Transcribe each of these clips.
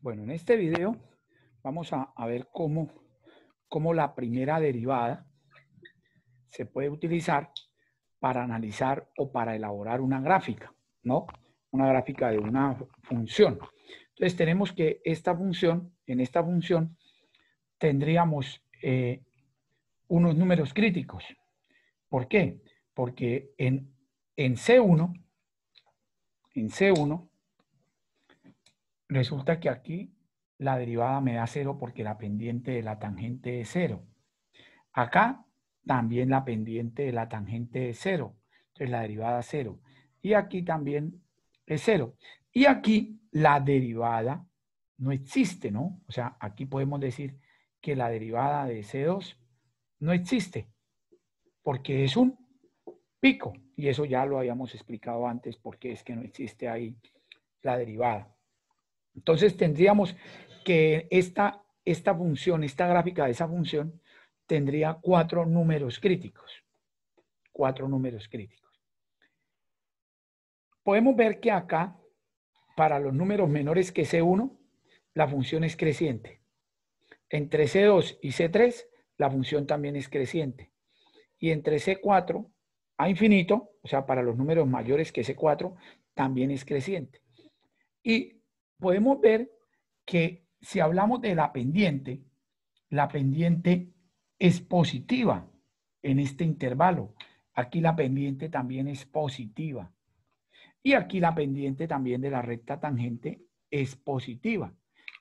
Bueno, en este video vamos a ver cómo la primera derivada se puede utilizar para analizar o para elaborar una gráfica, ¿no? Una gráfica de una función. Entonces tenemos que en esta función tendríamos unos números críticos. ¿Por qué? Porque en C1, resulta que aquí la derivada me da 0 porque la pendiente de la tangente es 0. Acá también la pendiente de la tangente es 0. Entonces la derivada es 0. Y aquí también es 0. Y aquí la derivada no existe, ¿no? O sea, aquí podemos decir que la derivada de C2 no existe porque es un pico. Y eso ya lo habíamos explicado antes porque es que no existe ahí la derivada. Entonces tendríamos que esta función, esta gráfica de esa función, tendría 4 números críticos. 4 números críticos. Podemos ver que acá, para los números menores que C1, la función es creciente. Entre C2 y C3, la función también es creciente. Y entre C4 a infinito, o sea, para los números mayores que C4, también es creciente. Y podemos ver que si hablamos de la pendiente es positiva en este intervalo. Aquí la pendiente también es positiva. Y aquí la pendiente también de la recta tangente es positiva.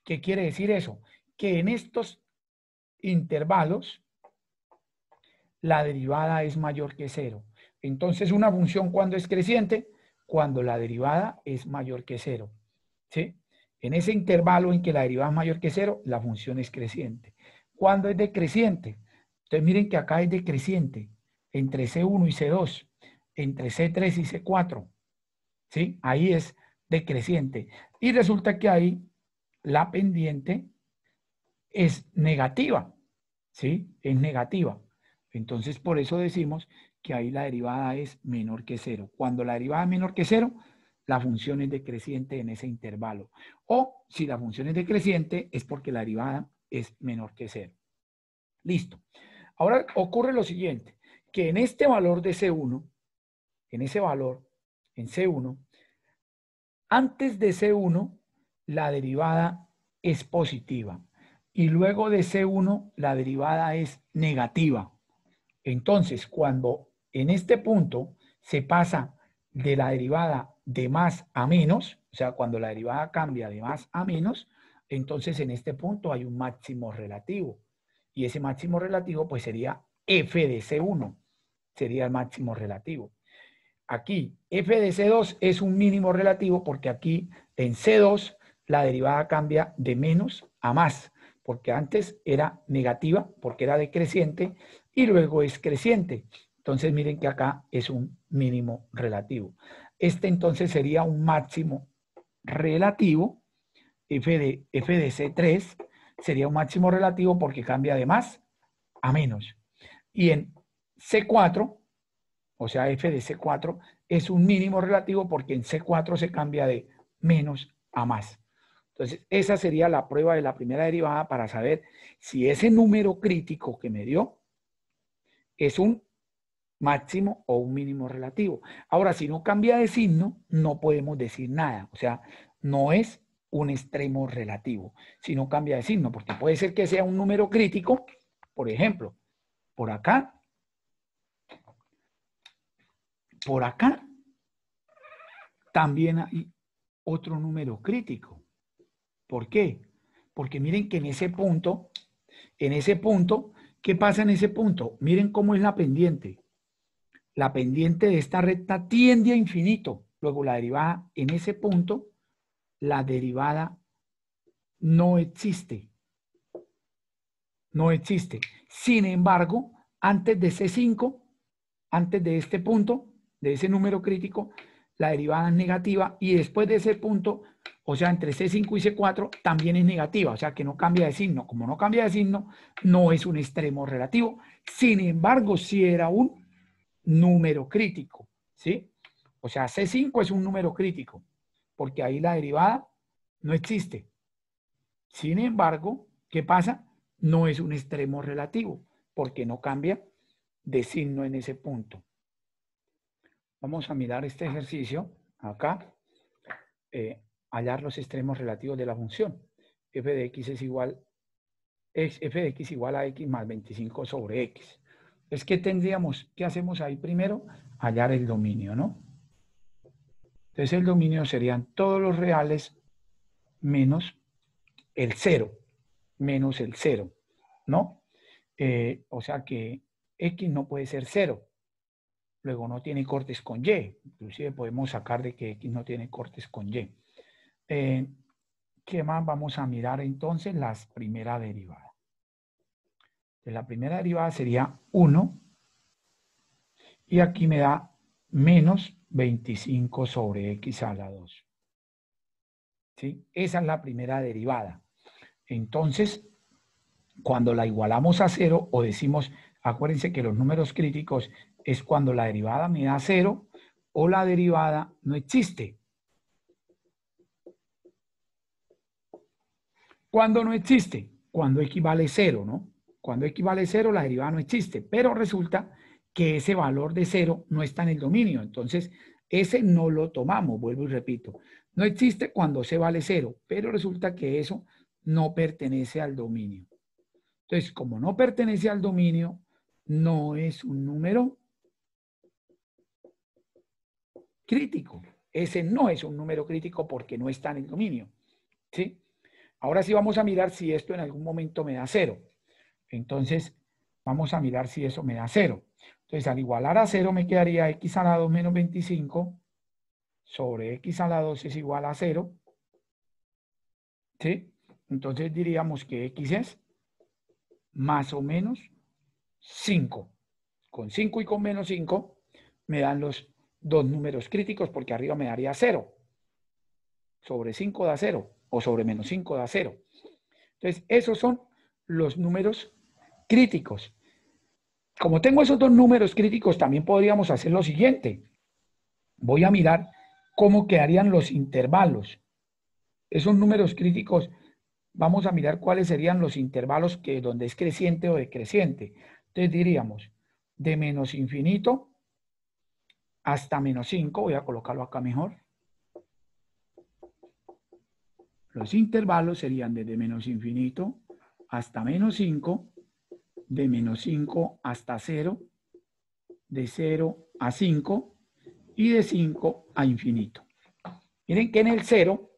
¿Qué quiere decir eso? Que en estos intervalos la derivada es mayor que 0. Entonces, una función, ¿cuándo es creciente? Cuando la derivada es mayor que 0. ¿Sí? En ese intervalo en que la derivada es mayor que 0, la función es creciente. ¿Cuándo es decreciente? Entonces, miren que acá es decreciente entre C1 y C2, entre C3 y C4. ¿Sí? Ahí es decreciente. Y resulta que ahí la pendiente es negativa. ¿Sí? Es negativa. Entonces, por eso decimos que ahí la derivada es menor que 0. Cuando la derivada es menor que 0, la función es decreciente en ese intervalo. O si la función es decreciente, es porque la derivada es menor que 0. Listo. Ahora ocurre lo siguiente, que en este valor de C1, en ese valor, en C1, antes de C1, la derivada es positiva. Y luego de C1, la derivada es negativa. Entonces, cuando en este punto se pasa de la derivada de más a menos, o sea, cuando la derivada cambia de más a menos, entonces en este punto hay un máximo relativo. Y ese máximo relativo pues sería f de C1, sería el máximo relativo. Aquí f de C2 es un mínimo relativo porque aquí en C2 la derivada cambia de menos a más, porque antes era negativa porque era decreciente y luego es creciente. Entonces miren que acá es un mínimo relativo. Este entonces sería un máximo relativo, f de C3 sería un máximo relativo porque cambia de más a menos. Y en C4, o sea, f de C4 es un mínimo relativo porque en C4 se cambia de menos a más. Entonces, esa sería la prueba de la primera derivada para saber si ese número crítico que me dio es un máximo o un mínimo relativo. Ahora, si no cambia de signo, no podemos decir nada. O sea, no es un extremo relativo, si no cambia de signo, porque puede ser que sea un número crítico, por ejemplo, por acá, también hay otro número crítico. ¿Por qué? Porque miren que en ese punto, ¿qué pasa en ese punto? Miren cómo es la pendiente. La pendiente de esta recta tiende a infinito. Luego la derivada en ese punto, la derivada no existe. No existe. Sin embargo, antes de C5, antes de este punto, de ese número crítico, la derivada es negativa y después de ese punto, o sea, entre C5 y C4, también es negativa, o sea, que no cambia de signo. Como no cambia de signo, no es un extremo relativo. Sin embargo, sí era un número crítico, ¿sí? O sea, C5 es un número crítico, porque ahí la derivada no existe. Sin embargo, ¿qué pasa? No es un extremo relativo, porque no cambia de signo en ese punto. Vamos a mirar este ejercicio acá, hallar los extremos relativos de la función. F de x es igual, f de x igual a x más 25 sobre x. Entonces, ¿qué tendríamos? ¿Qué hacemos ahí primero? Hallar el dominio, ¿no? Entonces, el dominio serían todos los reales menos el 0, ¿no? O sea que x no puede ser 0. Luego no tiene cortes con y. Inclusive podemos sacar de que x no tiene cortes con y. ¿Qué más? Vamos a mirar entonces la primera derivada. La primera derivada sería 1 y aquí me da menos 25 sobre x a la 2. ¿Sí? Esa es la primera derivada. Entonces, cuando la igualamos a 0 o decimos, acuérdense que los números críticos es cuando la derivada me da 0 o la derivada no existe. ¿Cuándo no existe? Cuando equivale 0, ¿no? Cuando equivale 0, la derivada no existe, pero resulta que ese valor de 0 no está en el dominio. Entonces, ese no lo tomamos, vuelvo y repito. No existe cuando c vale 0, pero resulta que eso no pertenece al dominio. Entonces, como no pertenece al dominio, no es un número crítico. Ese no es un número crítico porque no está en el dominio. ¿Sí? Ahora sí vamos a mirar si esto en algún momento me da 0. Entonces, vamos a mirar si eso me da 0. Entonces, al igualar a 0 me quedaría x a la 2 menos 25 sobre x a la 2 es igual a 0. ¿Sí? Entonces diríamos que x es más o menos 5. Con 5 y con menos 5 me dan los dos números críticos porque arriba me daría 0. Sobre 5 da 0 o sobre menos 5 da 0. Entonces, esos son los números críticos. Como tengo esos dos números críticos, también podríamos hacer lo siguiente. Voy a mirar cómo quedarían los intervalos. Esos números críticos, vamos a mirar cuáles serían los intervalos que donde es creciente o decreciente. Entonces diríamos, de menos infinito hasta menos 5, voy a colocarlo acá mejor. Los intervalos serían desde menos infinito hasta menos 5, de menos 5 hasta 0, de 0 a 5 y de 5 a infinito. Miren que en el 0,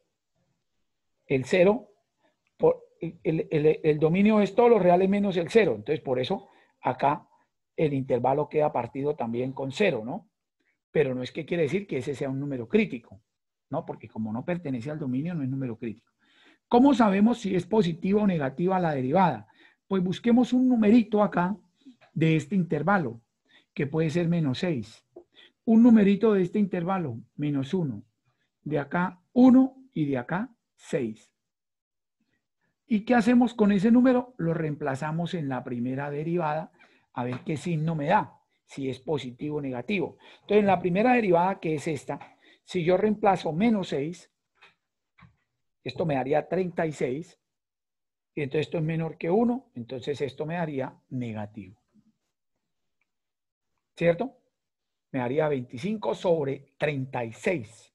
el dominio es todos los reales menos el 0. Entonces, por eso acá el intervalo queda partido también con 0, ¿no? Pero no es que quiere decir que ese sea un número crítico, ¿no? Porque como no pertenece al dominio, no es número crítico. ¿Cómo sabemos si es positiva o negativa la derivada? Pues busquemos un numerito acá de este intervalo, que puede ser menos 6. Un numerito de este intervalo, menos 1. De acá 1 y de acá 6. ¿Y qué hacemos con ese número? Lo reemplazamos en la primera derivada a ver qué signo me da, si es positivo o negativo. Entonces, en la primera derivada, que es esta, si yo reemplazo menos 6, esto me daría 36, y entonces esto es menor que 1, entonces esto me daría negativo. ¿Cierto? Me daría 25 sobre 36.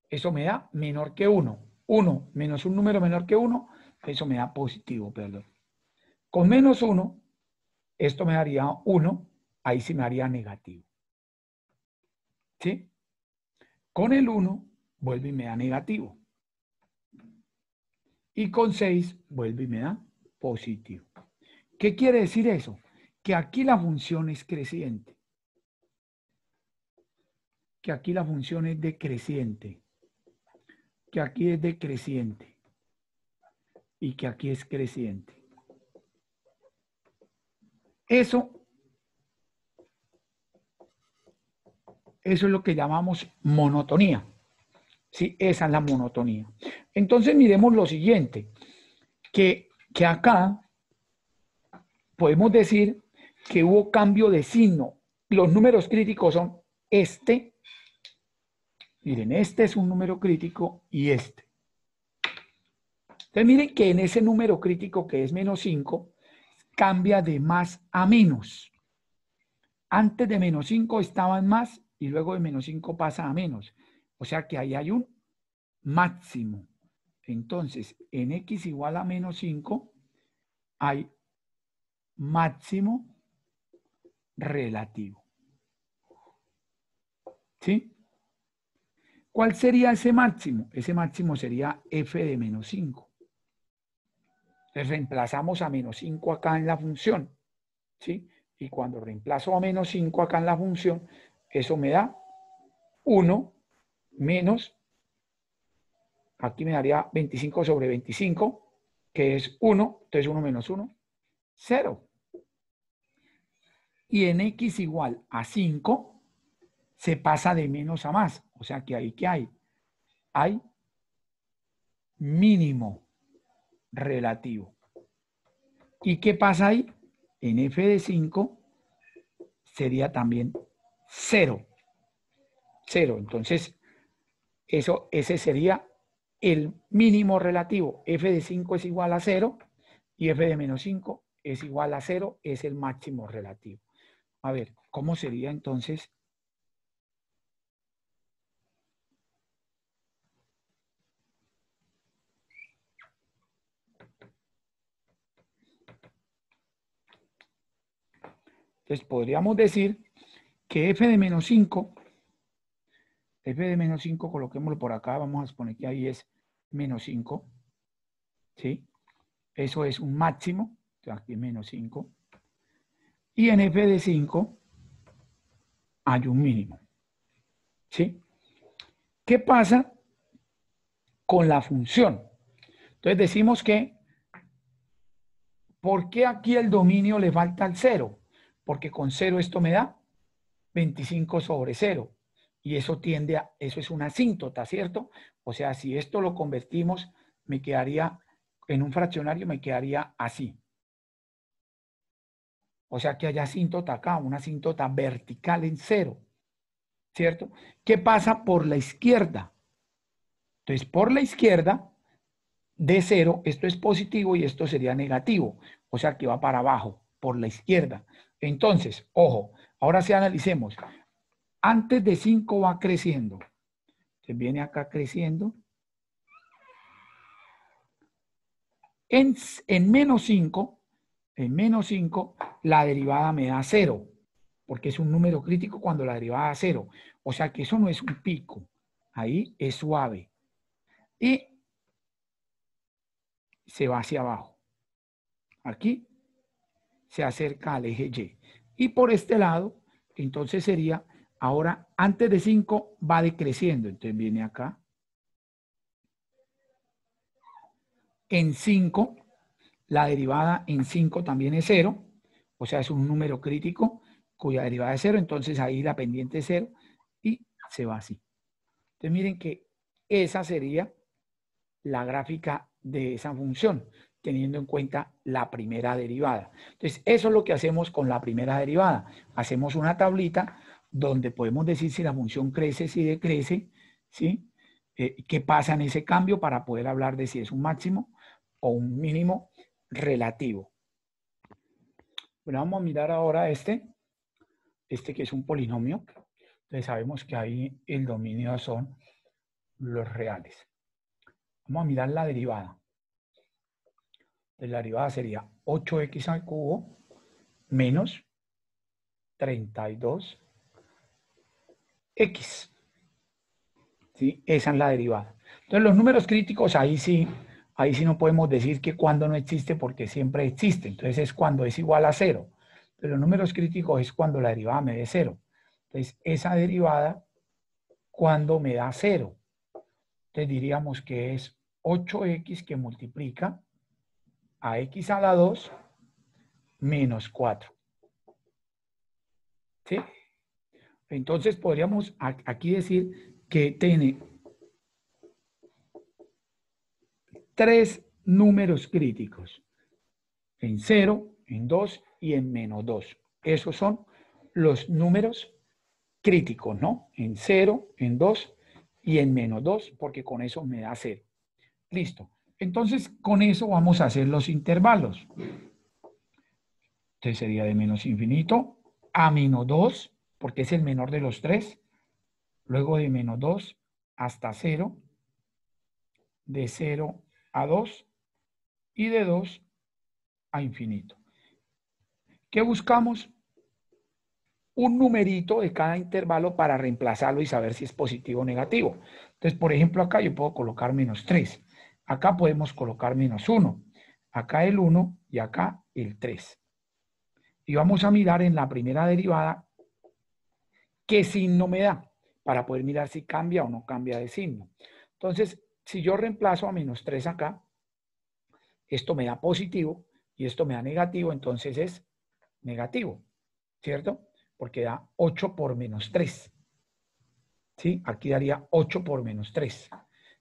Eso me da menor que 1. 1 menos un número menor que 1, eso me da positivo, perdón. Con menos 1, esto me daría 1, ahí sí me daría negativo. ¿Sí? Con el 1, vuelve y me da negativo. Y con 6, vuelve y me da positivo. ¿Qué quiere decir eso? Que aquí la función es creciente. Que aquí la función es decreciente. Que aquí es decreciente. Y que aquí es creciente. Eso es lo que llamamos monotonía. ¿Sí? Esa es la monotonía. Entonces miremos lo siguiente, que acá podemos decir que hubo cambio de signo. Los números críticos son este, miren, este es un número crítico y este. Entonces miren que en ese número crítico que es menos 5, cambia de más a menos. Antes de menos 5 estaba en más y luego de menos 5 pasa a menos. O sea que ahí hay un máximo. Entonces, en x igual a menos 5 hay máximo relativo. ¿Sí? ¿Cuál sería ese máximo? Ese máximo sería f de menos 5. Entonces reemplazamos a menos 5 acá en la función. ¿Sí? Y cuando reemplazo a menos 5 acá en la función, eso me da 1 menos, aquí me daría 25 sobre 25, que es 1, entonces 1 menos 1, 0. Y en x igual a 5, se pasa de menos a más. O sea que ahí, ¿qué hay? Hay mínimo relativo. ¿Y qué pasa ahí? En f de 5 sería también 0. 0. Entonces, ese sería el mínimo relativo. F de 5 es igual a 0 y f de menos 5 es igual a 0, es el máximo relativo. A ver, ¿cómo sería entonces? Entonces podríamos decir que f de menos 5, coloquémoslo por acá, vamos a suponer que ahí es menos 5, ¿sí? Eso es un máximo, aquí es menos 5. Y en f de 5 hay un mínimo, ¿sí? ¿Qué pasa con la función? Entonces decimos que, ¿por qué aquí el dominio le falta el 0? Porque con 0 esto me da 25 sobre 0. Y eso eso es una asíntota, ¿cierto? O sea, si esto lo convertimos, me quedaría, en un fraccionario me quedaría así. O sea que hay asíntota acá, una asíntota vertical en 0, ¿cierto? ¿Qué pasa por la izquierda? Entonces, por la izquierda, de 0, esto es positivo y esto sería negativo. O sea que va para abajo, por la izquierda. Entonces, ojo, ahora sí analicemos. Antes de 5 va creciendo. Se viene acá creciendo. En menos 5, la derivada me da 0, porque es un número crítico cuando la derivada da 0. O sea que eso no es un pico, ahí es suave. Y se va hacia abajo. Aquí se acerca al eje Y. Y por este lado, entonces sería, ahora antes de 5 va decreciendo. Entonces viene acá. En 5, la derivada en 5 también es 0. O sea, es un número crítico cuya derivada es 0. Entonces ahí la pendiente es 0 y se va así. Entonces miren que esa sería la gráfica de esa función, teniendo en cuenta la primera derivada. Entonces, eso es lo que hacemos con la primera derivada. Hacemos una tablita donde podemos decir si la función crece, si decrece, ¿sí? ¿Qué pasa en ese cambio para poder hablar de si es un máximo o un mínimo relativo? Bueno, vamos a mirar ahora este que es un polinomio. Entonces sabemos que ahí el dominio son los reales. Vamos a mirar la derivada. La derivada sería 8x al cubo menos 32x. ¿Sí? Esa es la derivada. Entonces los números críticos ahí sí no podemos decir que cuando no existe porque siempre existe. Entonces es cuando es igual a 0. Pero los números críticos es cuando la derivada me dé 0. Entonces esa derivada cuando me da 0. Entonces diríamos que es 8x que multiplica a x a la 2 menos 4. ¿Sí? Entonces podríamos aquí decir que tiene 3 números críticos, en 0, en 2 y en menos 2. Esos son los números críticos, ¿no? En 0, en 2 y en menos 2, porque con eso me da 0. Listo. Entonces, con eso vamos a hacer los intervalos. Entonces sería de menos infinito a menos 2, porque es el menor de los tres. Luego de menos 2 hasta 0, de 0 a 2 y de 2 a infinito. ¿Qué buscamos? Un numerito de cada intervalo para reemplazarlo y saber si es positivo o negativo. Entonces, por ejemplo, acá yo puedo colocar menos 3. Acá podemos colocar menos 1. Acá el 1 y acá el 3. Y vamos a mirar en la primera derivada qué signo me da para poder mirar si cambia o no cambia de signo. Entonces, si yo reemplazo a menos 3 acá, esto me da positivo y esto me da negativo, entonces es negativo, ¿cierto? Porque da 8 por menos 3. ¿Sí? Aquí daría 8 por menos 3.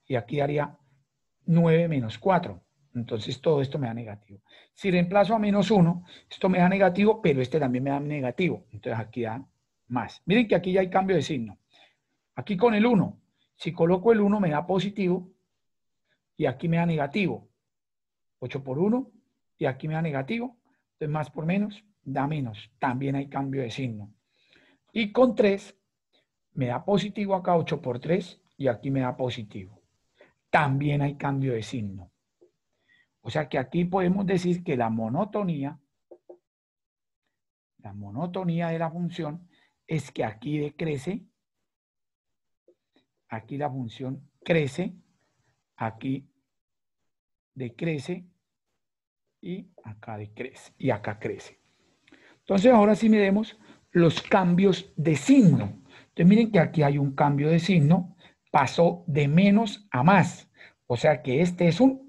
Y aquí daría 9 menos 4. Entonces todo esto me da negativo. Si reemplazo a menos 1, esto me da negativo, pero este también me da negativo. Entonces aquí da más. Miren que aquí ya hay cambio de signo. Aquí con el 1, si coloco el 1 me da positivo y aquí me da negativo. 8 por 1 y aquí me da negativo. Entonces más por menos da menos. También hay cambio de signo. Y con 3 me da positivo acá 8 por 3 y aquí me da positivo. También hay cambio de signo. O sea que aquí podemos decir que la monotonía de la función es que aquí decrece, aquí la función crece, aquí decrece y acá decrece y acá crece. Entonces ahora sí miremos los cambios de signo. Entonces miren que aquí hay un cambio de signo, pasó de menos a más. O sea que este es un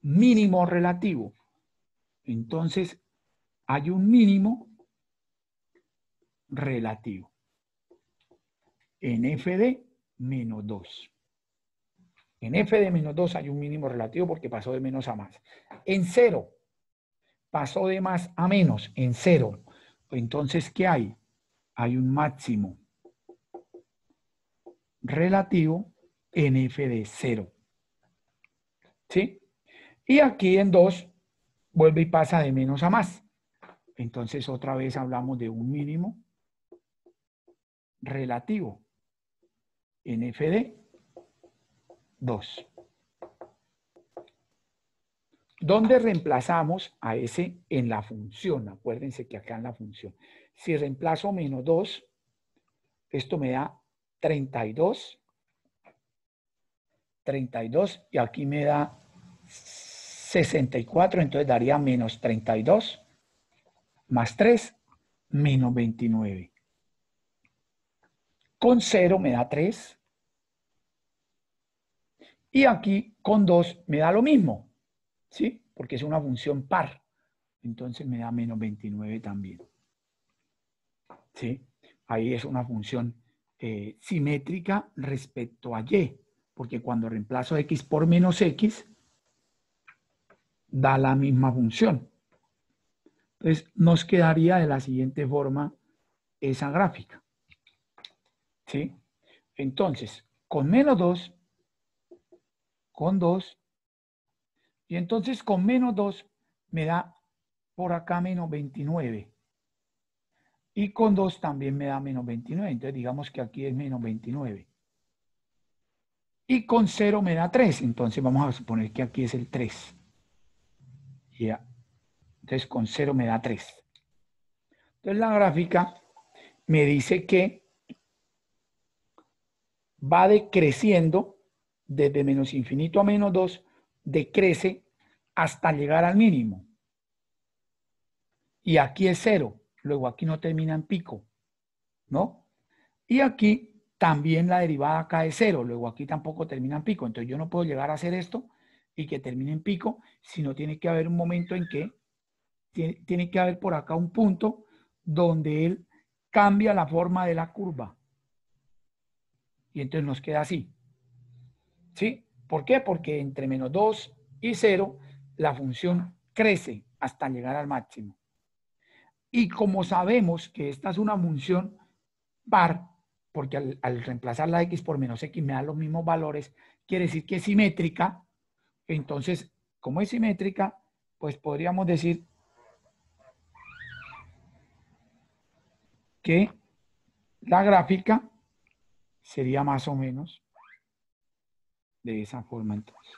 mínimo relativo. Entonces hay un mínimo relativo en f de menos 2. En f de menos 2 hay un mínimo relativo porque pasó de menos a más. En 0 pasó de más a menos, en 0. Entonces, ¿qué hay? Hay un máximo relativo en f de 0. ¿Sí? Y aquí en 2 vuelve y pasa de menos a más. Entonces, otra vez hablamos de un mínimo relativo en f de 2. ¿Dónde reemplazamos a ese en la función? Acuérdense que acá en la función. Si reemplazo menos 2, esto me da 32 y aquí me da 64, entonces daría menos 32 más 3, menos 29. Con 0 me da 3 y aquí con 2 me da lo mismo, ¿sí? Porque es una función par, entonces me da menos 29 también, ¿sí? Ahí es una función simétrica respecto a y, porque cuando reemplazo x por menos x, da la misma función. Entonces, nos quedaría de la siguiente forma esa gráfica. ¿Sí? Entonces, con menos 2, con 2, y entonces con menos 2 me da por acá menos 29. Y con 2 también me da menos 29. Entonces, digamos que aquí es menos 29. Y con 0 me da 3. Entonces, vamos a suponer que aquí es el 3. Ya. Entonces, con 0 me da 3. Entonces, la gráfica me dice que va decreciendo desde menos infinito a menos 2, decrece hasta llegar al mínimo. Y aquí es 0, luego aquí no termina en pico, ¿no? Y aquí también la derivada cae 0, luego aquí tampoco termina en pico. Entonces yo no puedo llegar a hacer esto y que termine en pico, sino tiene que haber un momento en que tiene que haber por acá un punto donde él cambia la forma de la curva. Y entonces nos queda así. ¿Sí? ¿Por qué? Porque entre menos 2 y 0 la función crece hasta llegar al máximo. Y como sabemos que esta es una función par, porque al reemplazar la x por menos x me da los mismos valores, quiere decir que es simétrica, Entonces, como es simétrica, pues podríamos decir que la gráfica sería más o menos de esa forma entonces.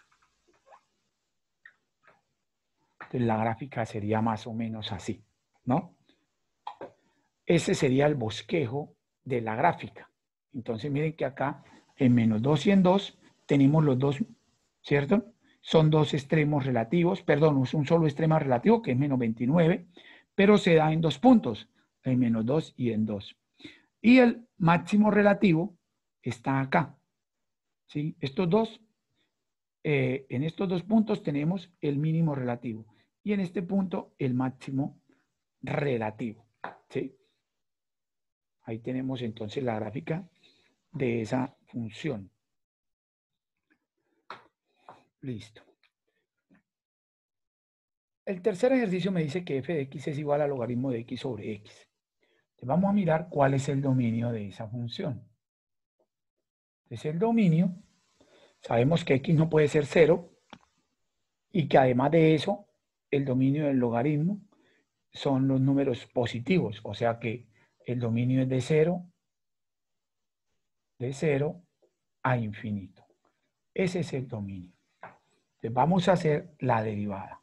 Entonces la gráfica sería más o menos así, ¿no? Ese sería el bosquejo de la gráfica. Entonces miren que acá en -2 y en 2 tenemos los dos, ¿cierto? Son dos extremos relativos, perdón, es un solo extremo relativo que es -29, pero se da en dos puntos, en -2 y en 2. Y el máximo relativo está acá, ¿sí? Estos dos, en estos dos puntos tenemos el mínimo relativo y en este punto el máximo relativo, ¿sí? Ahí tenemos entonces la gráfica de esa función. Listo. El tercer ejercicio me dice que f de x es igual al logaritmo de x sobre x. Entonces vamos a mirar cuál es el dominio de esa función. Entonces el dominio, sabemos que x no puede ser 0 y que además de eso, el dominio del logaritmo son los números positivos, o sea que el dominio es de 0 a infinito. Ese es el dominio. Entonces vamos a hacer la derivada.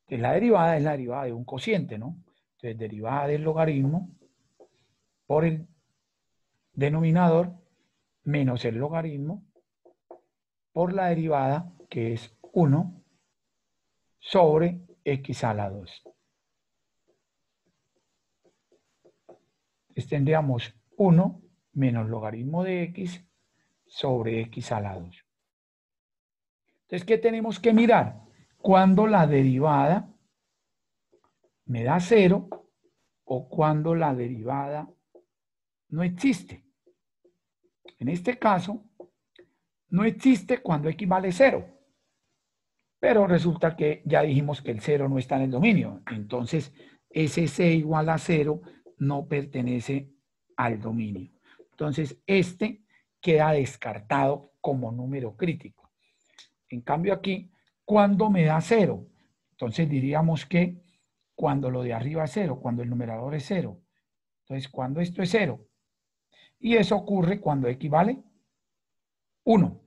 Entonces la derivada es la derivada de un cociente, ¿no? Entonces derivada del logaritmo por el denominador menos el logaritmo por la derivada, que es 1, sobre x a la 2. Entonces tendríamos 1 menos logaritmo de x sobre x a la 2. Entonces, ¿qué tenemos que mirar? Cuando la derivada me da 0 o cuando la derivada no existe. En este caso, no existe cuando x vale 0. Pero resulta que ya dijimos que el 0 no está en el dominio. Entonces, ese c igual a 0 no pertenece al dominio. Entonces, este queda descartado como número crítico. En cambio aquí, cuando me da 0, entonces diríamos que cuando lo de arriba es 0, cuando el numerador es 0. Entonces, cuando esto es 0. Y eso ocurre cuando x vale 1.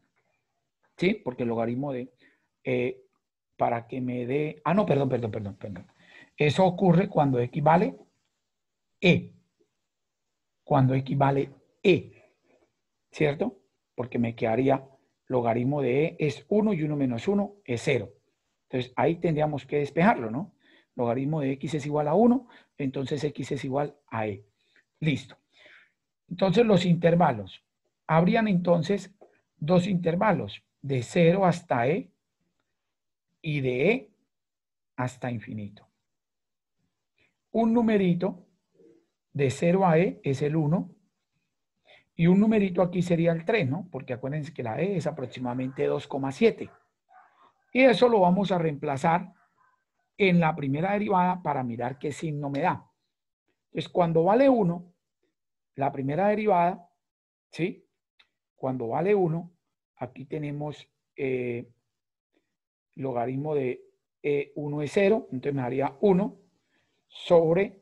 ¿Sí? Porque el logaritmo de... para que me dé... Ah, no, perdón. Eso ocurre cuando x vale e. Cuando x vale e. ¿Cierto? Porque me quedaría logaritmo de e es 1 y 1 menos 1 es 0. Entonces ahí tendríamos que despejarlo, ¿no? Logaritmo de x es igual a 1, entonces x es igual a e. Listo. Entonces los intervalos. Habrían entonces dos intervalos, de 0 hasta e y de e hasta infinito. Un numerito de 0 a e es el 1 y un numerito aquí sería el 3, ¿no? Porque acuérdense que la e es aproximadamente 2,7. Y eso lo vamos a reemplazar en la primera derivada para mirar qué signo me da. Entonces, cuando vale 1, la primera derivada, ¿sí? Cuando vale 1, aquí tenemos logaritmo de 1 es 0, entonces me daría 1 sobre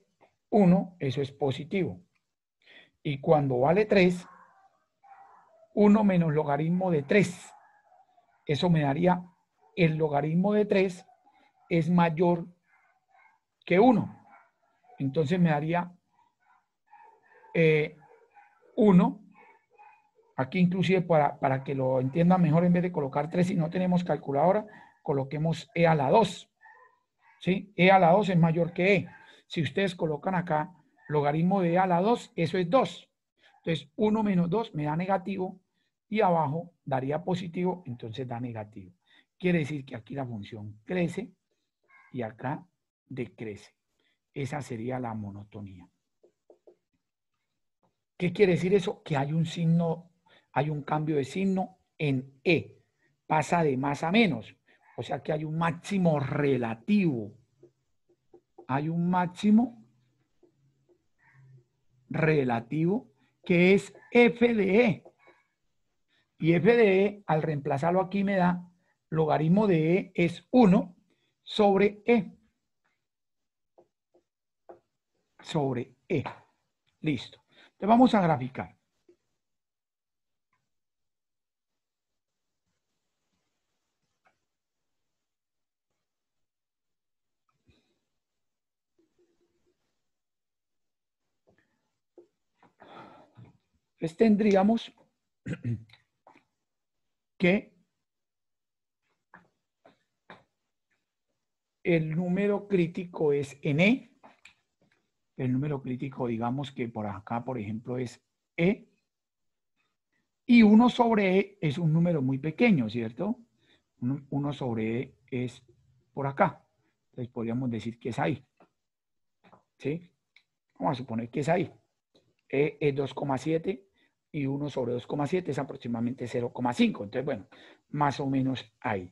1, eso es positivo. Y cuando vale 3, 1 menos logaritmo de 3, eso me daría el logaritmo de 3 es mayor que 1. Entonces me daría 1. Aquí inclusive para que lo entiendan mejor, en vez de colocar 3 y no tenemos calculadora, coloquemos e a la 2. ¿Sí? E a la 2 es mayor que e. Si ustedes colocan acá logaritmo de e a la 2, eso es 2. Entonces 1 menos 2 me da negativo y abajo daría positivo, entonces da negativo. Quiere decir que aquí la función crece y acá decrece. Esa sería la monotonía. ¿Qué quiere decir eso? Que hay un signo, hay un cambio de signo en E. Pasa de más a menos. O sea que hay un máximo relativo. Hay un máximo relativo que es f de E. Y f de e, al reemplazarlo aquí, me da logaritmo de e es 1 sobre e. Sobre e. Listo. Entonces vamos a graficar. Entonces tendríamos que el número crítico es en e. El número crítico, digamos que por acá, por ejemplo, es e. Y 1 sobre e es un número muy pequeño, ¿cierto? 1 sobre e es por acá. Entonces podríamos decir que es ahí. ¿Sí? Vamos a suponer que es ahí. E es 2,7 y 1 sobre 2,7 es aproximadamente 0,5. Entonces, bueno, más o menos ahí.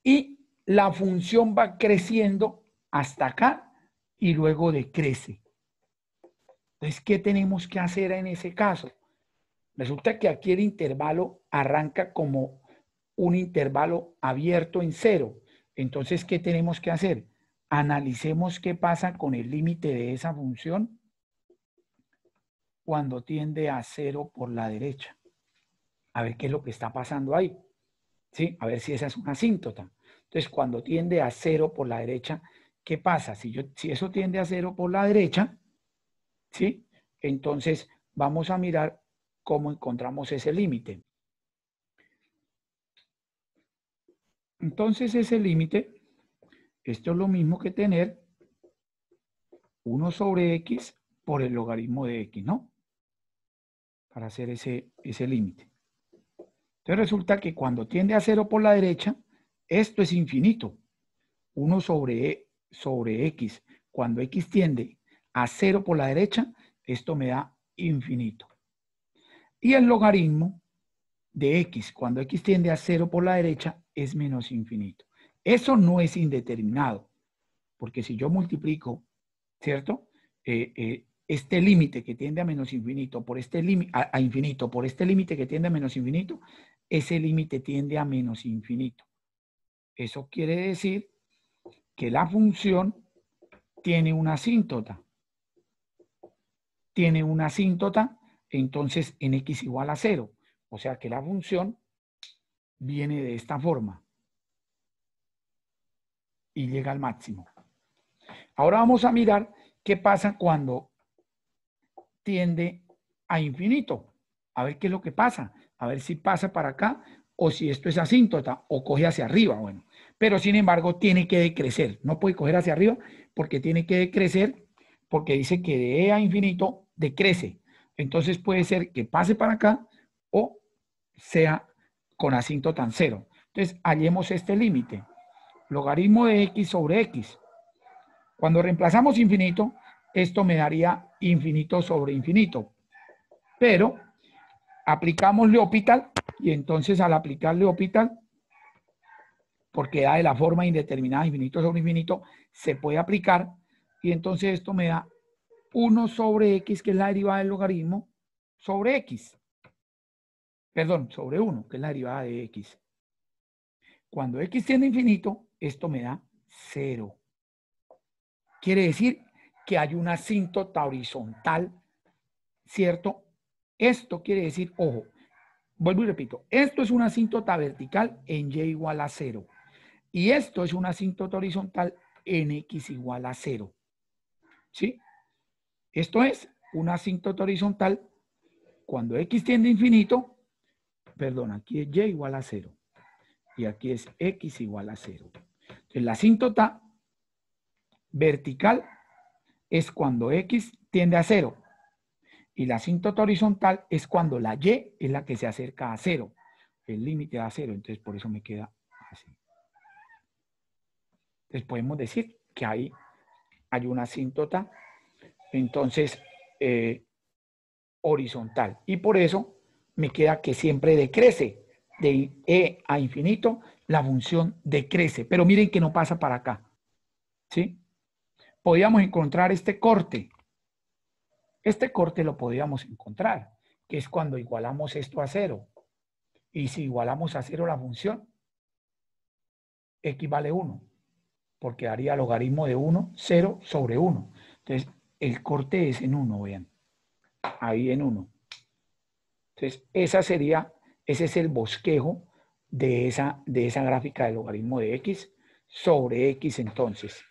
Y la función va creciendo hasta acá y luego decrece. Entonces, ¿qué tenemos que hacer en ese caso? Resulta que aquí el intervalo arranca como un intervalo abierto en 0. Entonces, ¿qué tenemos que hacer? Analicemos qué pasa con el límite de esa función cuando tiende a 0 por la derecha. A ver qué es lo que está pasando ahí. ¿Sí? A ver si esa es una asíntota. Entonces, cuando tiende a 0 por la derecha, ¿qué pasa? Si eso tiende a 0 por la derecha, ¿sí? Entonces, vamos a mirar cómo encontramos ese límite. Entonces, ese límite, esto es lo mismo que tener 1 sobre x por el logaritmo de x, ¿no? Para hacer ese límite. Entonces, resulta que cuando tiende a 0 por la derecha, esto es infinito. 1 sobre x. Cuando x tiende a 0 por la derecha, esto me da infinito. Y el logaritmo de x, cuando x tiende a 0 por la derecha, es menos infinito. Eso no es indeterminado, porque si yo multiplico, ¿cierto? Este límite que tiende a menos infinito por este límite a infinito por este límite que tiende a menos infinito, ese límite tiende a menos infinito. Eso quiere decir que la función tiene una asíntota. Tiene una asíntota, entonces en x igual a 0. O sea que la función viene de esta forma y llega al máximo. Ahora vamos a mirar qué pasa cuando tiende a infinito. A ver qué es lo que pasa. A ver si pasa para acá o si esto es asíntota o coge hacia arriba. Bueno, pero sin embargo tiene que decrecer. No puede coger hacia arriba porque tiene que decrecer porque dice que de e a infinito decrece. Entonces puede ser que pase para acá o sea con asíntota en 0. Entonces hallemos este límite. Logaritmo de x sobre x. Cuando reemplazamos infinito, esto me daría infinito sobre infinito. Pero aplicamos L'Hopital y entonces al aplicar L'Hopital, porque da de la forma indeterminada infinito sobre infinito, se puede aplicar y entonces esto me da 1 sobre x, que es la derivada del logaritmo, sobre x. Perdón, sobre 1, que es la derivada de x. Cuando x tiende a infinito, esto me da 0. Quiere decir que hay una asíntota horizontal, ¿cierto? Esto quiere decir, ojo, vuelvo y repito, esto es una asíntota vertical en y igual a 0. Y esto es una asíntota horizontal en x igual a 0. ¿Sí? Esto es una asíntota horizontal cuando x tiende a infinito, perdón, aquí es y igual a 0. Y aquí es x igual a 0. Entonces, la asíntota vertical es cuando x tiende a 0. Y la asíntota horizontal es cuando la y es la que se acerca a 0. El límite a 0. Entonces, por eso me queda así. Entonces, podemos decir que ahí hay una asíntota, entonces, horizontal. Y por eso me queda que siempre decrece. De e a infinito, la función decrece. Pero miren que no pasa para acá. ¿Sí? Podríamos encontrar este corte. Este corte lo podríamos encontrar, que es cuando igualamos esto a 0. Y si igualamos a 0 la función, x vale 1, porque daría logaritmo de 1, 0 sobre 1. Entonces, el corte es en 1, vean. Ahí en 1. Entonces, ese es el bosquejo de esa gráfica del logaritmo de x sobre x entonces.